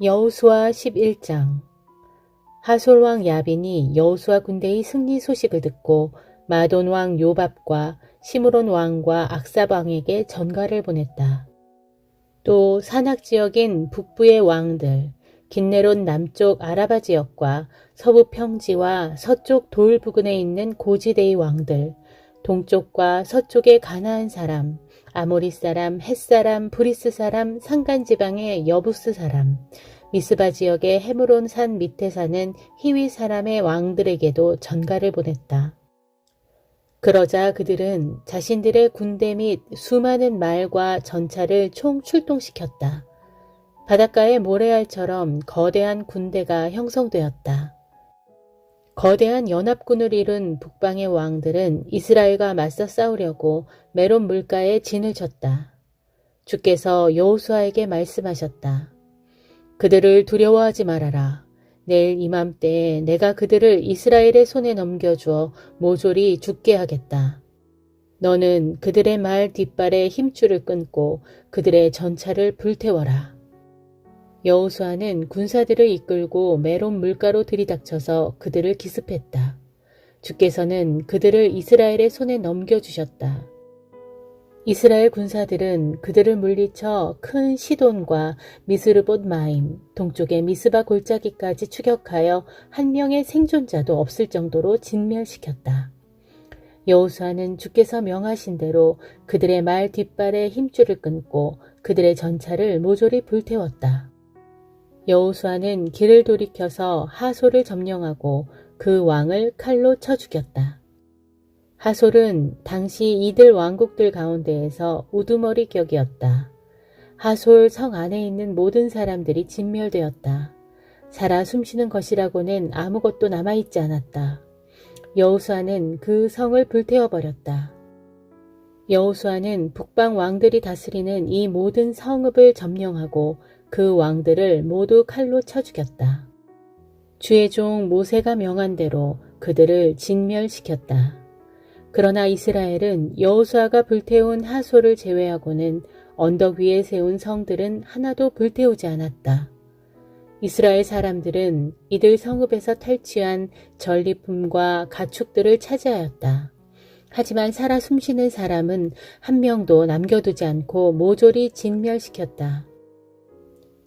여호수아 11장. 하솔 왕 야빈이 여호수아 군대의 승리 소식을 듣고 마돈 왕 요밥과 시므론 왕과 악삽 왕에게 전가를 보냈다. 또 산악 지역인 북부의 왕들, 긴네론 남쪽 아라바 지역과 서부 평지와 서쪽 돌 부근에 있는 고지대의 왕들, 동쪽과 서쪽의 가나안 사람, 아모리 사람, 헷 사람, 브리스 사람, 산간 지방의 여부스 사람, 미스바 지역의 헤므론 산 밑에 사는 히위 사람의 왕들에게도 전가를 보냈다. 그러자 그들은 자신들의 군대 및 수많은 말과 전차를 총 출동시켰다. 바닷가의 모래알처럼 거대한 군대가 형성되었다. 거대한 연합군을 이룬 북방의 왕들은 이스라엘과 맞서 싸우려고 메론 물가에 진을 쳤다. 주께서 여호수아에게 말씀하셨다. 그들을 두려워하지 말아라. 내일 이맘때에 내가 그들을 이스라엘의 손에 넘겨주어 모조리 죽게 하겠다. 너는 그들의 말 뒷발에 힘줄을 끊고 그들의 전차를 불태워라. 여호수아는 군사들을 이끌고 메론 물가로 들이닥쳐서 그들을 기습했다. 주께서는 그들을 이스라엘의 손에 넘겨주셨다. 이스라엘 군사들은 그들을 물리쳐 큰 시돈과 미스르봇 마임, 동쪽의 미스바 골짜기까지 추격하여 한 명의 생존자도 없을 정도로 진멸시켰다. 여호수아는 주께서 명하신 대로 그들의 말 뒷발에 힘줄을 끊고 그들의 전차를 모조리 불태웠다. 여호수아는 길을 돌이켜서 하솔을 점령하고 그 왕을 칼로 쳐 죽였다. 하솔은 당시 이들 왕국들 가운데에서 우두머리 격이었다. 하솔 성 안에 있는 모든 사람들이 진멸되었다. 살아 숨쉬는 것이라고는 아무것도 남아있지 않았다. 여호수아는 그 성을 불태워버렸다. 여호수아는 북방 왕들이 다스리는 이 모든 성읍을 점령하고 그 왕들을 모두 칼로 쳐 죽였다. 주의 종 모세가 명한 대로 그들을 진멸시켰다. 그러나 이스라엘은 여호수아가 불태운 하솔을 제외하고는 언덕 위에 세운 성들은 하나도 불태우지 않았다. 이스라엘 사람들은 이들 성읍에서 탈취한 전리품과 가축들을 차지하였다. 하지만 살아 숨쉬는 사람은 한 명도 남겨두지 않고 모조리 진멸시켰다.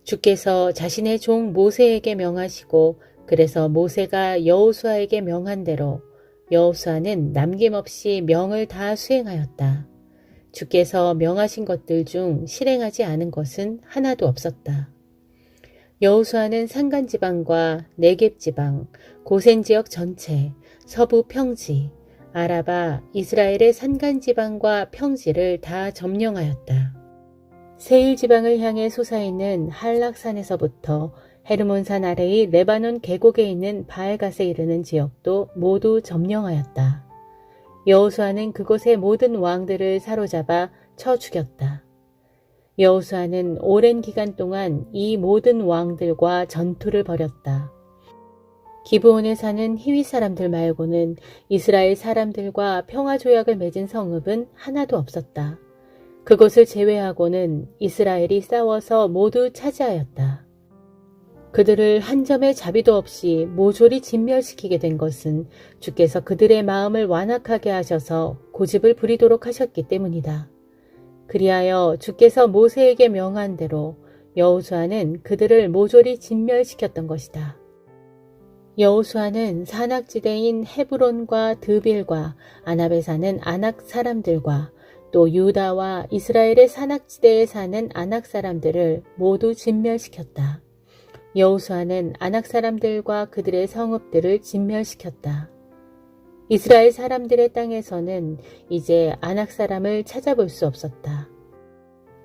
주께서 자신의 종 모세에게 명하시고 그래서 모세가 여호수아에게 명한 대로 여호수아는 남김없이 명을 다 수행하였다. 주께서 명하신 것들 중 실행하지 않은 것은 하나도 없었다. 여호수아는 산간지방과 네겝지방, 고센지역 전체, 서부 평지, 아라바, 이스라엘의 산간지방과 평지를 다 점령하였다. 세일지방을 향해 솟아있는 한락산에서부터 헤르몬산 아래의 레바논 계곡에 있는 바알갓에 이르는 지역도 모두 점령하였다. 여호수아는 그곳의 모든 왕들을 사로잡아 쳐 죽였다. 여호수아는 오랜 기간 동안 이 모든 왕들과 전투를 벌였다. 기브온에 사는 히위 사람들 말고는 이스라엘 사람들과 평화조약을 맺은 성읍은 하나도 없었다. 그것을 제외하고는 이스라엘이 싸워서 모두 차지하였다. 그들을 한 점의 자비도 없이 모조리 진멸시키게 된 것은 주께서 그들의 마음을 완악하게 하셔서 고집을 부리도록 하셨기 때문이다. 그리하여 주께서 모세에게 명한 대로 여호수아는 그들을 모조리 진멸시켰던 것이다. 여호수아는 산악지대인 헤브론과 드빌과 아납에 사는 아낙 사람들과 또 유다와 이스라엘의 산악지대에 사는 아낙 사람들을 모두 진멸시켰다. 여호수아는 아낙 사람들과 그들의 성읍들을 진멸시켰다. 이스라엘 사람들의 땅에서는 이제 아낙 사람을 찾아볼 수 없었다.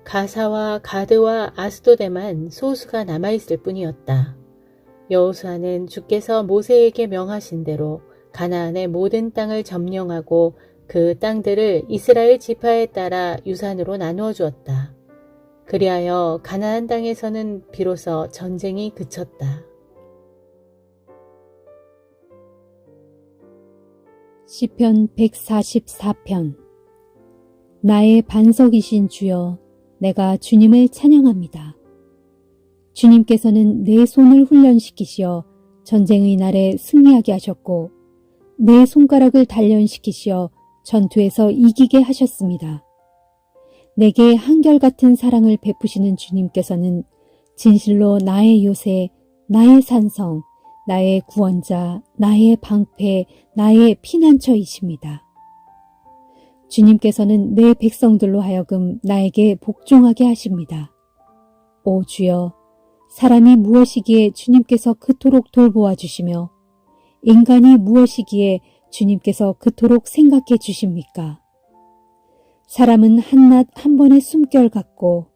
가사와 가드와 아스도데만 소수가 남아있을 뿐이었다. 여호수아는 주께서 모세에게 명하신 대로 가나안의 모든 땅을 점령하고 그 땅들을 이스라엘 지파에 따라 유산으로 나누어 주었다. 그리하여 가나안 땅에서는 비로소 전쟁이 그쳤다. 시편 144편. 나의 반석이신 주여, 내가 주님을 찬양합니다. 주님께서는 내 손을 훈련시키시어 전쟁의 날에 승리하게 하셨고 내 손가락을 단련시키시어 전투에서 이기게 하셨습니다. 내게 한결같은 사랑을 베푸시는 주님께서는 진실로 나의 요새, 나의 산성, 나의 구원자, 나의 방패, 나의 피난처이십니다. 주님께서는 내 백성들로 하여금 나에게 복종하게 하십니다. 오 주여, 사람이 무엇이기에 주님께서 그토록 돌보아 주시며 인간이 무엇이기에 주님께서 그토록 생각해 주십니까? 사람은 한낮 한 번의 숨결 같고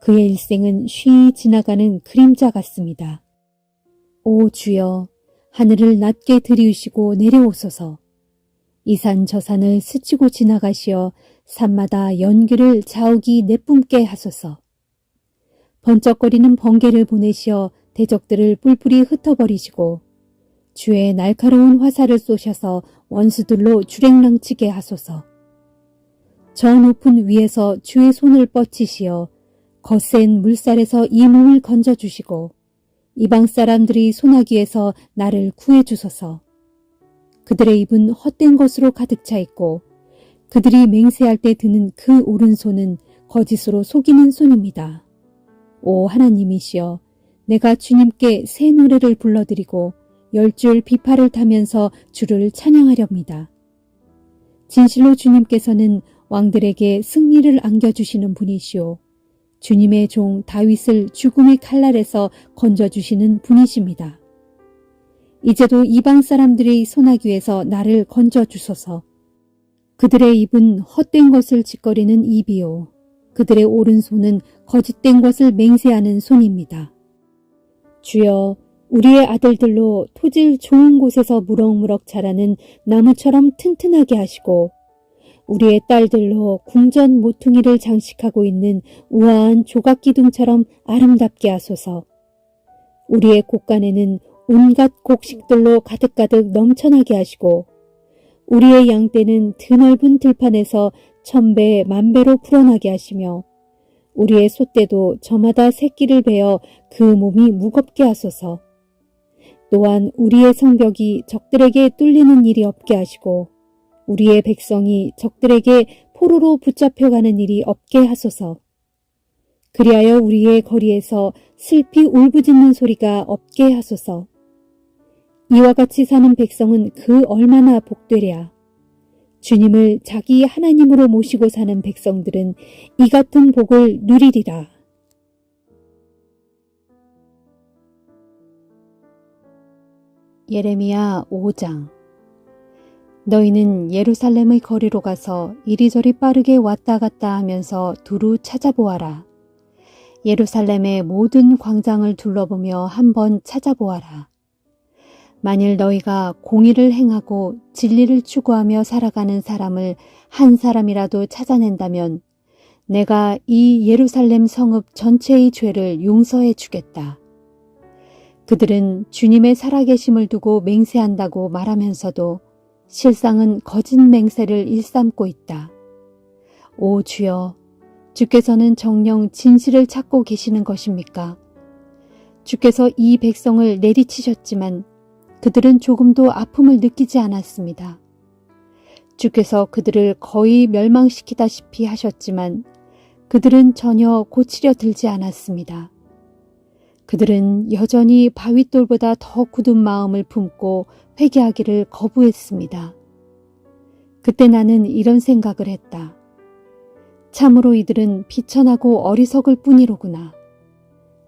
그의 일생은 쉬이 지나가는 그림자 같습니다. 오 주여, 하늘을 낮게 들이우시고 내려오소서. 이 산 저 산을 스치고 지나가시어 산마다 연기를 자욱이 내뿜게 하소서. 번쩍거리는 번개를 보내시어 대적들을 뿔뿔이 흩어버리시고 주의 날카로운 화살을 쏘셔서 원수들로 주랭랑치게 하소서. 저 높은 위에서 주의 손을 뻗치시어 거센 물살에서 이 몸을 건져주시고 이방 사람들이 소나기에서 나를 구해주소서. 그들의 입은 헛된 것으로 가득 차 있고 그들이 맹세할 때 드는 그 오른손은 거짓으로 속이는 손입니다. 오 하나님이시여, 내가 주님께 새 노래를 불러드리고 10줄 비파를 타면서 주를 찬양하렵니다. 진실로 주님께서는 왕들에게 승리를 안겨주시는 분이시오. 주님의 종 다윗을 죽음의 칼날에서 건져주시는 분이십니다. 이제도 이방 사람들의 소나기에서 나를 건져주소서. 그들의 입은 헛된 것을 짓거리는 입이요. 그들의 오른손은 거짓된 것을 맹세하는 손입니다. 주여, 우리의 아들들로 토질 좋은 곳에서 무럭무럭 자라는 나무처럼 튼튼하게 하시고 우리의 딸들로 궁전 모퉁이를 장식하고 있는 우아한 조각기둥처럼 아름답게 하소서. 우리의 곳간에는 온갖 곡식들로 가득가득 넘쳐나게 하시고 우리의 양떼는 드넓은 들판에서 1000배 만배로 풀어나게 하시며 우리의 소떼도 저마다 새끼를 베어 그 몸이 무겁게 하소서. 또한 우리의 성벽이 적들에게 뚫리는 일이 없게 하시고 우리의 백성이 적들에게 포로로 붙잡혀가는 일이 없게 하소서. 그리하여 우리의 거리에서 슬피 울부짖는 소리가 없게 하소서. 이와 같이 사는 백성은 그 얼마나 복되랴. 주님을 자기 하나님으로 모시고 사는 백성들은 이 같은 복을 누리리라. 예레미야 5장. 너희는 예루살렘의 거리로 가서 이리저리 빠르게 왔다 갔다 하면서 두루 찾아보아라. 예루살렘의 모든 광장을 둘러보며 한번 찾아보아라. 만일 너희가 공의를 행하고 진리를 추구하며 살아가는 사람을 한 사람이라도 찾아낸다면 내가 이 예루살렘 성읍 전체의 죄를 용서해 주겠다. 그들은 주님의 살아계심을 두고 맹세한다고 말하면서도 실상은 거짓 맹세를 일삼고 있다. 오 주여, 주께서는 정녕 진실을 찾고 계시는 것입니까? 주께서 이 백성을 내리치셨지만 그들은 조금도 아픔을 느끼지 않았습니다. 주께서 그들을 거의 멸망시키다시피 하셨지만 그들은 전혀 고치려 들지 않았습니다. 그들은 여전히 바윗돌보다 더 굳은 마음을 품고 회개하기를 거부했습니다. 그때 나는 이런 생각을 했다. 참으로 이들은 비천하고 어리석을 뿐이로구나.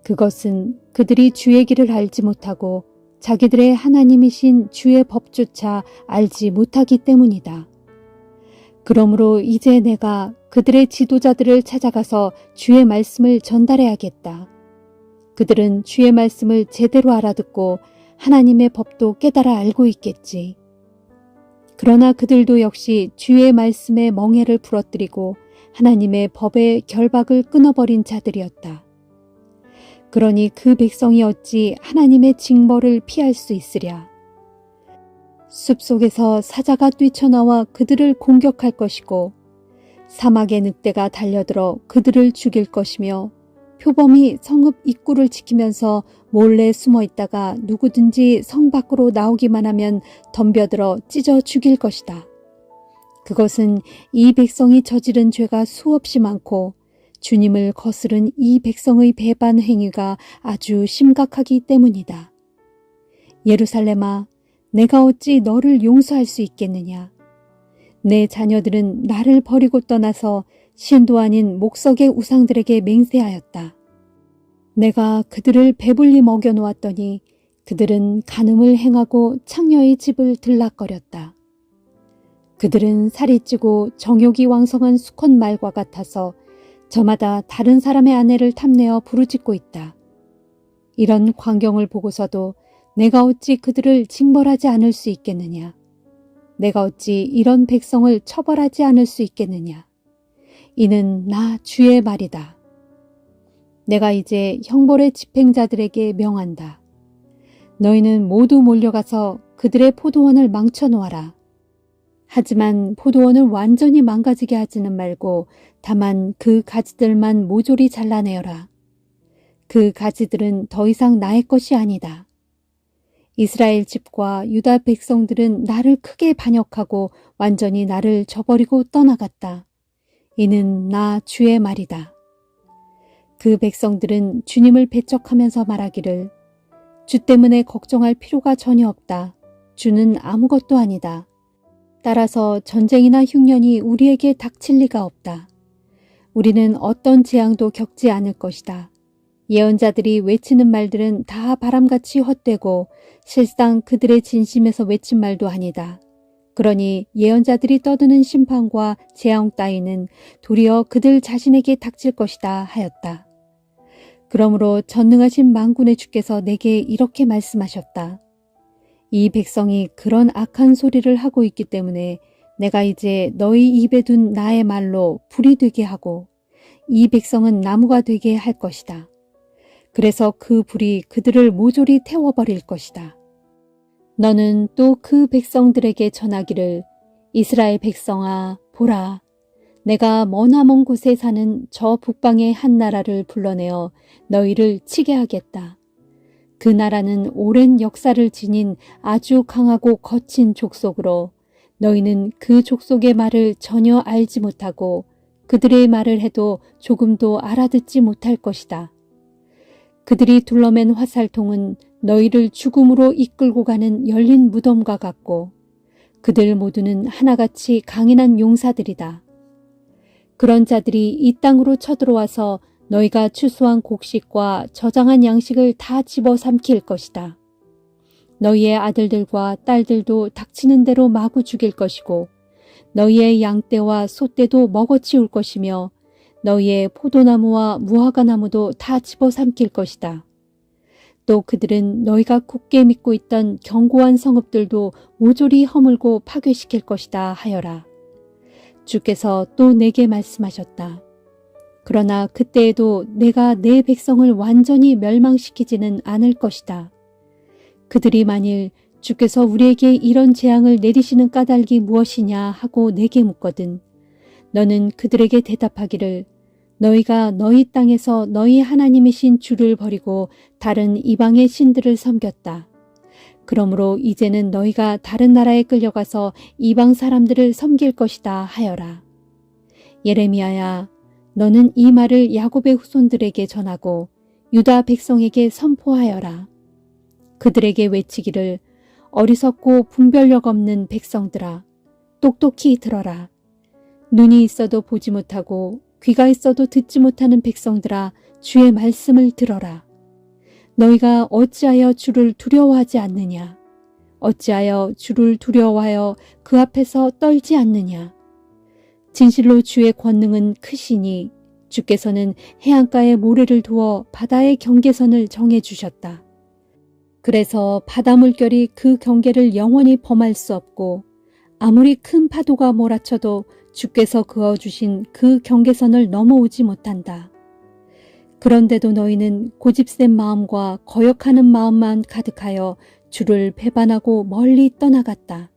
그것은 그들이 주의 길을 알지 못하고 자기들의 하나님이신 주의 법조차 알지 못하기 때문이다. 그러므로 이제 내가 그들의 지도자들을 찾아가서 주의 말씀을 전달해야겠다. 그들은 주의 말씀을 제대로 알아듣고 하나님의 법도 깨달아 알고 있겠지. 그러나 그들도 역시 주의 말씀에 멍에를 부러뜨리고 하나님의 법의 결박을 끊어버린 자들이었다. 그러니 그 백성이 어찌 하나님의 징벌을 피할 수 있으랴. 숲속에서 사자가 뛰쳐나와 그들을 공격할 것이고 사막의 늑대가 달려들어 그들을 죽일 것이며 표범이 성읍 입구를 지키면서 몰래 숨어 있다가 누구든지 성 밖으로 나오기만 하면 덤벼들어 찢어 죽일 것이다. 그것은 이 백성이 저지른 죄가 수없이 많고 주님을 거스른 이 백성의 배반 행위가 아주 심각하기 때문이다. 예루살렘아, 내가 어찌 너를 용서할 수 있겠느냐? 내 자녀들은 나를 버리고 떠나서 신도 아닌 목석의 우상들에게 맹세하였다. 내가 그들을 배불리 먹여놓았더니 그들은 간음을 행하고 창녀의 집을 들락거렸다. 그들은 살이 찌고 정욕이 왕성한 수컷 말과 같아서 저마다 다른 사람의 아내를 탐내어 부르짖고 있다. 이런 광경을 보고서도 내가 어찌 그들을 징벌하지 않을 수 있겠느냐? 내가 어찌 이런 백성을 처벌하지 않을 수 있겠느냐? 이는 나 주의 말이다. 내가 이제 형벌의 집행자들에게 명한다. 너희는 모두 몰려가서 그들의 포도원을 망쳐놓아라. 하지만 포도원을 완전히 망가지게 하지는 말고 다만 그 가지들만 모조리 잘라내어라. 그 가지들은 더 이상 나의 것이 아니다. 이스라엘 집과 유다 백성들은 나를 크게 반역하고 완전히 나를 저버리고 떠나갔다. 이는 나 주의 말이다. 그 백성들은 주님을 배척하면서 말하기를 주 때문에 걱정할 필요가 전혀 없다. 주는 아무것도 아니다. 따라서 전쟁이나 흉년이 우리에게 닥칠 리가 없다. 우리는 어떤 재앙도 겪지 않을 것이다. 예언자들이 외치는 말들은 다 바람같이 헛되고 실상 그들의 진심에서 외친 말도 아니다. 그러니 예언자들이 떠드는 심판과 재앙 따위는 도리어 그들 자신에게 닥칠 것이다 하였다. 그러므로 전능하신 만군의 주께서 내게 이렇게 말씀하셨다. 이 백성이 그런 악한 소리를 하고 있기 때문에 내가 이제 너희 입에 둔 나의 말로 불이 되게 하고 이 백성은 나무가 되게 할 것이다. 그래서 그 불이 그들을 모조리 태워버릴 것이다. 너는 또 그 백성들에게 전하기를 이스라엘 백성아 보라, 내가 머나먼 곳에 사는 저 북방의 한 나라를 불러내어 너희를 치게 하겠다. 그 나라는 오랜 역사를 지닌 아주 강하고 거친 족속으로 너희는 그 족속의 말을 전혀 알지 못하고 그들의 말을 해도 조금도 알아듣지 못할 것이다. 그들이 둘러맨 화살통은 너희를 죽음으로 이끌고 가는 열린 무덤과 같고 그들 모두는 하나같이 강인한 용사들이다. 그런 자들이 이 땅으로 쳐들어와서 너희가 추수한 곡식과 저장한 양식을 다 집어삼킬 것이다. 너희의 아들들과 딸들도 닥치는 대로 마구 죽일 것이고 너희의 양떼와 소떼도 먹어치울 것이며 너희의 포도나무와 무화과나무도 다 집어삼킬 것이다. 또 그들은 너희가 굳게 믿고 있던 견고한 성읍들도 모조리 허물고 파괴시킬 것이다 하여라. 주께서 또 내게 말씀하셨다. 그러나 그때에도 내가 내 백성을 완전히 멸망시키지는 않을 것이다. 그들이 만일 주께서 우리에게 이런 재앙을 내리시는 까닭이 무엇이냐 하고 내게 묻거든 너는 그들에게 대답하기를 너희가 너희 땅에서 너희 하나님이신 주를 버리고 다른 이방의 신들을 섬겼다. 그러므로 이제는 너희가 다른 나라에 끌려가서 이방 사람들을 섬길 것이다 하여라. 예레미야야, 너는 이 말을 야곱의 후손들에게 전하고 유다 백성에게 선포하여라. 그들에게 외치기를 어리석고 분별력 없는 백성들아, 똑똑히 들어라. 눈이 있어도 보지 못하고 귀가 있어도 듣지 못하는 백성들아, 주의 말씀을 들어라. 너희가 어찌하여 주를 두려워하지 않느냐? 어찌하여 주를 두려워하여 그 앞에서 떨지 않느냐? 진실로 주의 권능은 크시니 주께서는 해안가에 모래를 두어 바다의 경계선을 정해 주셨다. 그래서 바다 물결이 그 경계를 영원히 범할 수 없고 아무리 큰 파도가 몰아쳐도 주께서 그어주신 그 경계선을 넘어오지 못한다. 그런데도 너희는 고집센 마음과 거역하는 마음만 가득하여 주를 배반하고 멀리 떠나갔다.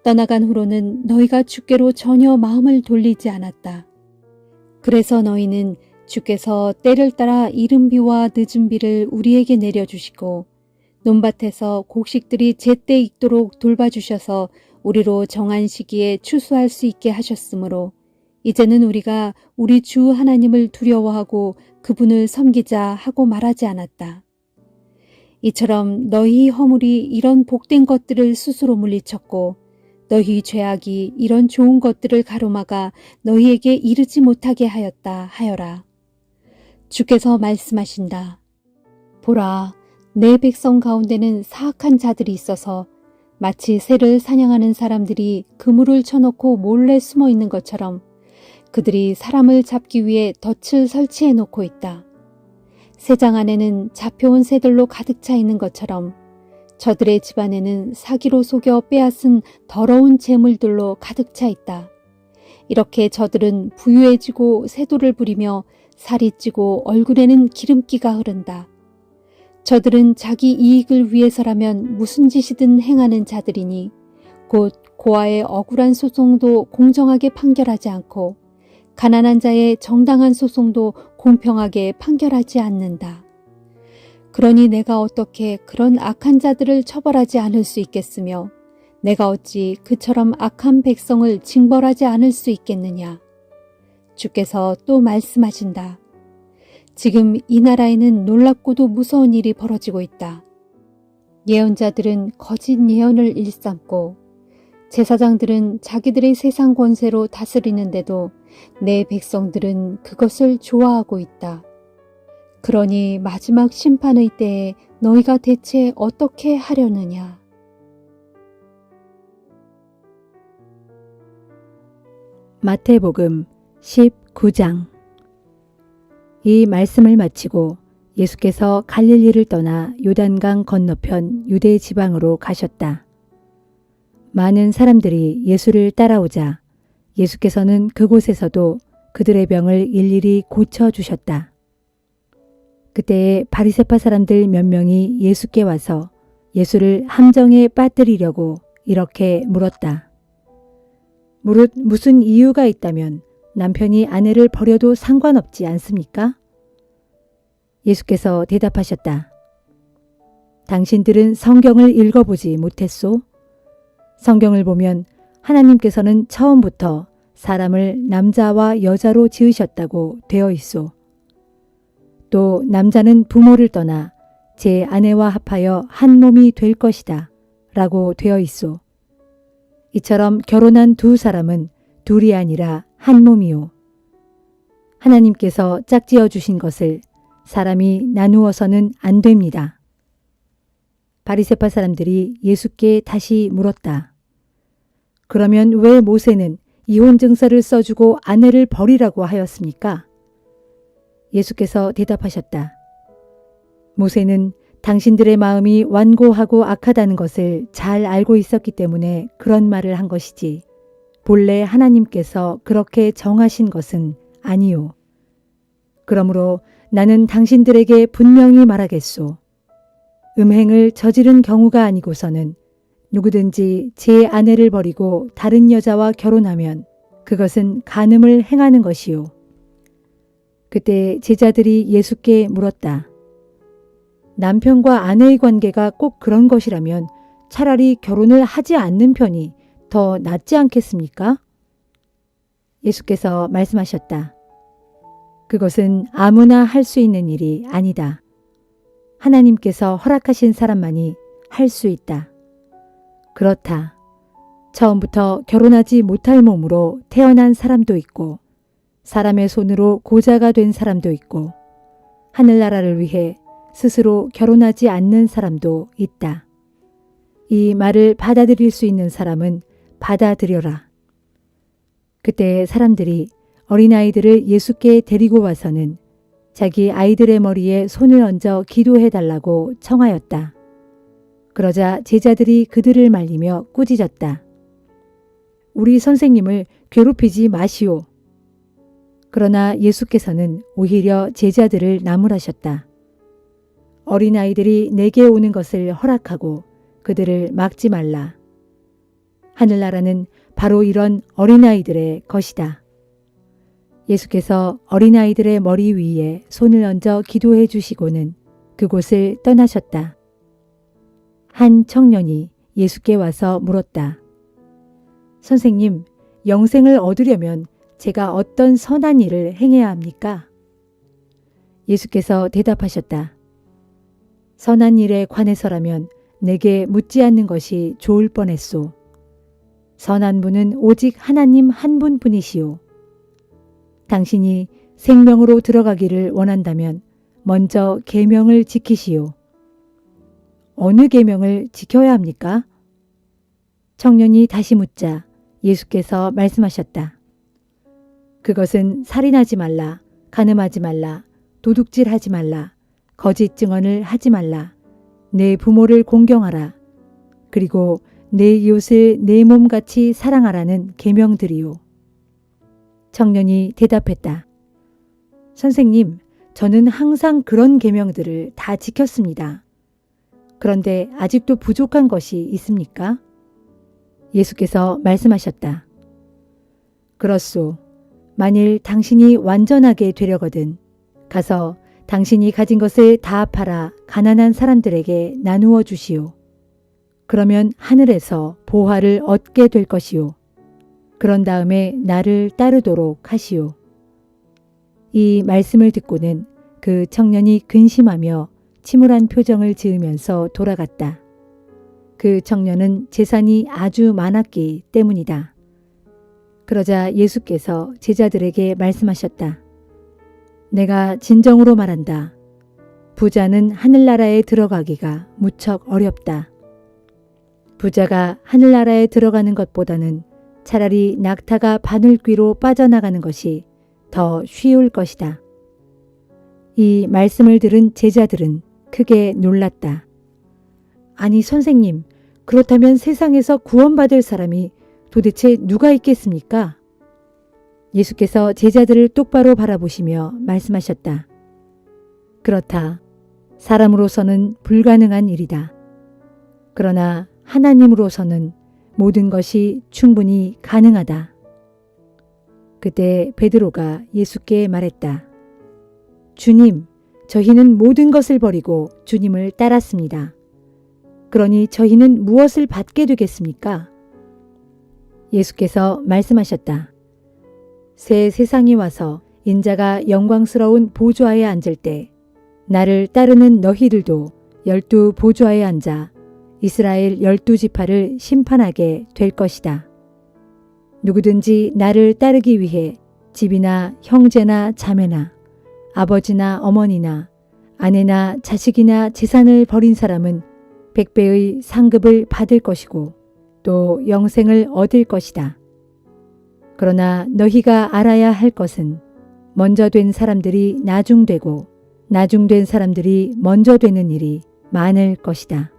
떠나간 후로는 너희가 주께로 전혀 마음을 돌리지 않았다. 그래서 너희는 주께서 때를 따라 이른 비와 늦은 비를 우리에게 내려주시고 논밭에서 곡식들이 제때 익도록 돌봐주셔서 우리로 정한 시기에 추수할 수 있게 하셨으므로 이제는 우리가 우리 주 하나님을 두려워하고 그분을 섬기자 하고 말하지 않았다. 이처럼 너희 허물이 이런 복된 것들을 스스로 물리쳤고 너희 죄악이 이런 좋은 것들을 가로막아 너희에게 이르지 못하게 하였다 하여라. 주께서 말씀하신다. 보라, 내 백성 가운데는 사악한 자들이 있어서 마치 새를 사냥하는 사람들이 그물을 쳐놓고 몰래 숨어 있는 것처럼 그들이 사람을 잡기 위해 덫을 설치해 놓고 있다. 새장 안에는 잡혀온 새들로 가득 차 있는 것처럼 저들의 집안에는 사기로 속여 빼앗은 더러운 재물들로 가득 차 있다. 이렇게 저들은 부유해지고 세도를 부리며 살이 찌고 얼굴에는 기름기가 흐른다. 저들은 자기 이익을 위해서라면 무슨 짓이든 행하는 자들이니 곧 고아의 억울한 소송도 공정하게 판결하지 않고 가난한 자의 정당한 소송도 공평하게 판결하지 않는다. 그러니 내가 어떻게 그런 악한 자들을 처벌하지 않을 수 있겠으며 내가 어찌 그처럼 악한 백성을 징벌하지 않을 수 있겠느냐. 주께서 또 말씀하신다. 지금 이 나라에는 놀랍고도 무서운 일이 벌어지고 있다. 예언자들은 거짓 예언을 일삼고 제사장들은 자기들의 세상 권세로 다스리는데도 내 백성들은 그것을 좋아하고 있다. 그러니 마지막 심판의 때에 너희가 대체 어떻게 하려느냐. 마태복음 19장. 이 말씀을 마치고 예수께서 갈릴리를 떠나 요단강 건너편 유대 지방으로 가셨다. 많은 사람들이 예수를 따라오자 예수께서는 그곳에서도 그들의 병을 일일이 고쳐주셨다. 그때에 바리새파 사람들 몇 명이 예수께 와서 예수를 함정에 빠뜨리려고 이렇게 물었다. 무릇 무슨 이유가 있다면 남편이 아내를 버려도 상관없지 않습니까? 예수께서 대답하셨다. 당신들은 성경을 읽어보지 못했소? 성경을 보면 하나님께서는 처음부터 사람을 남자와 여자로 지으셨다고 되어 있소. 또 남자는 부모를 떠나 제 아내와 합하여 한 몸이 될 것이다 라고 되어 있소. 이처럼 결혼한 두 사람은 둘이 아니라 한 몸이요. 하나님께서 짝지어 주신 것을 사람이 나누어서는 안 됩니다. 바리새파 사람들이 예수께 다시 물었다. 그러면 왜 모세는 이혼 증서를 써주고 아내를 버리라고 하였습니까? 예수께서 대답하셨다. 모세는 당신들의 마음이 완고하고 악하다는 것을 잘 알고 있었기 때문에 그런 말을 한 것이지 본래 하나님께서 그렇게 정하신 것은 아니요. 그러므로 나는 당신들에게 분명히 말하겠소. 음행을 저지른 경우가 아니고서는 누구든지 제 아내를 버리고 다른 여자와 결혼하면 그것은 간음을 행하는 것이요. 그때 제자들이 예수께 물었다. 남편과 아내의 관계가 꼭 그런 것이라면 차라리 결혼을 하지 않는 편이 더 낫지 않겠습니까? 예수께서 말씀하셨다. 그것은 아무나 할 수 있는 일이 아니다. 하나님께서 허락하신 사람만이 할 수 있다. 그렇다. 처음부터 결혼하지 못할 몸으로 태어난 사람도 있고 사람의 손으로 고자가 된 사람도 있고 하늘나라를 위해 스스로 결혼하지 않는 사람도 있다. 이 말을 받아들일 수 있는 사람은 받아들여라. 그때 사람들이 어린아이들을 예수께 데리고 와서는 자기 아이들의 머리에 손을 얹어 기도해달라고 청하였다. 그러자 제자들이 그들을 말리며 꾸짖었다. 우리 선생님을 괴롭히지 마시오. 그러나 예수께서는 오히려 제자들을 나무라셨다. 어린아이들이 내게 오는 것을 허락하고 그들을 막지 말라. 하늘나라는 바로 이런 어린아이들의 것이다. 예수께서 어린아이들의 머리 위에 손을 얹어 기도해 주시고는 그곳을 떠나셨다. 한 청년이 예수께 와서 물었다. 선생님, 영생을 얻으려면 제가 어떤 선한 일을 행해야 합니까? 예수께서 대답하셨다. 선한 일에 관해서라면 내게 묻지 않는 것이 좋을 뻔했소. 선한 분은 오직 하나님 한 분뿐이시오. 당신이 생명으로 들어가기를 원한다면 먼저 계명을 지키시오. 어느 계명을 지켜야 합니까? 청년이 다시 묻자 예수께서 말씀하셨다. 그것은 살인하지 말라, 간음하지 말라, 도둑질하지 말라, 거짓 증언을 하지 말라, 내 부모를 공경하라, 그리고 내 이웃을 내 몸같이 사랑하라는 계명들이요. 청년이 대답했다. 선생님, 저는 항상 그런 계명들을 다 지켰습니다. 그런데 아직도 부족한 것이 있습니까? 예수께서 말씀하셨다. 그렇소. 만일 당신이 완전하게 되려거든 가서 당신이 가진 것을 다 팔아 가난한 사람들에게 나누어 주시오. 그러면 하늘에서 보화를 얻게 될 것이오. 그런 다음에 나를 따르도록 하시오. 이 말씀을 듣고는 그 청년이 근심하며 침울한 표정을 지으면서 돌아갔다. 그 청년은 재산이 아주 많았기 때문이다. 그러자 예수께서 제자들에게 말씀하셨다. 내가 진정으로 말한다. 부자는 하늘나라에 들어가기가 무척 어렵다. 부자가 하늘나라에 들어가는 것보다는 차라리 낙타가 바늘귀로 빠져나가는 것이 더 쉬울 것이다. 이 말씀을 들은 제자들은 크게 놀랐다. 아니 선생님, 그렇다면 세상에서 구원받을 사람이 도대체 누가 있겠습니까? 예수께서 제자들을 똑바로 바라보시며 말씀하셨다. 그렇다. 사람으로서는 불가능한 일이다. 그러나 하나님으로서는 모든 것이 충분히 가능하다. 그때 베드로가 예수께 말했다. 주님, 저희는 모든 것을 버리고 주님을 따랐습니다. 그러니 저희는 무엇을 받게 되겠습니까? 예수께서 말씀하셨다. 새 세상이 와서 인자가 영광스러운 보좌에 앉을 때 나를 따르는 너희들도 12 보좌에 앉아 이스라엘 12지파를 심판하게 될 것이다. 누구든지 나를 따르기 위해 집이나 형제나 자매나 아버지나 어머니나 아내나 자식이나 재산을 버린 사람은 100배의 상급을 받을 것이고 또 영생을 얻을 것이다. 그러나 너희가 알아야 할 것은 먼저 된 사람들이 나중되고 나중된 사람들이 먼저 되는 일이 많을 것이다.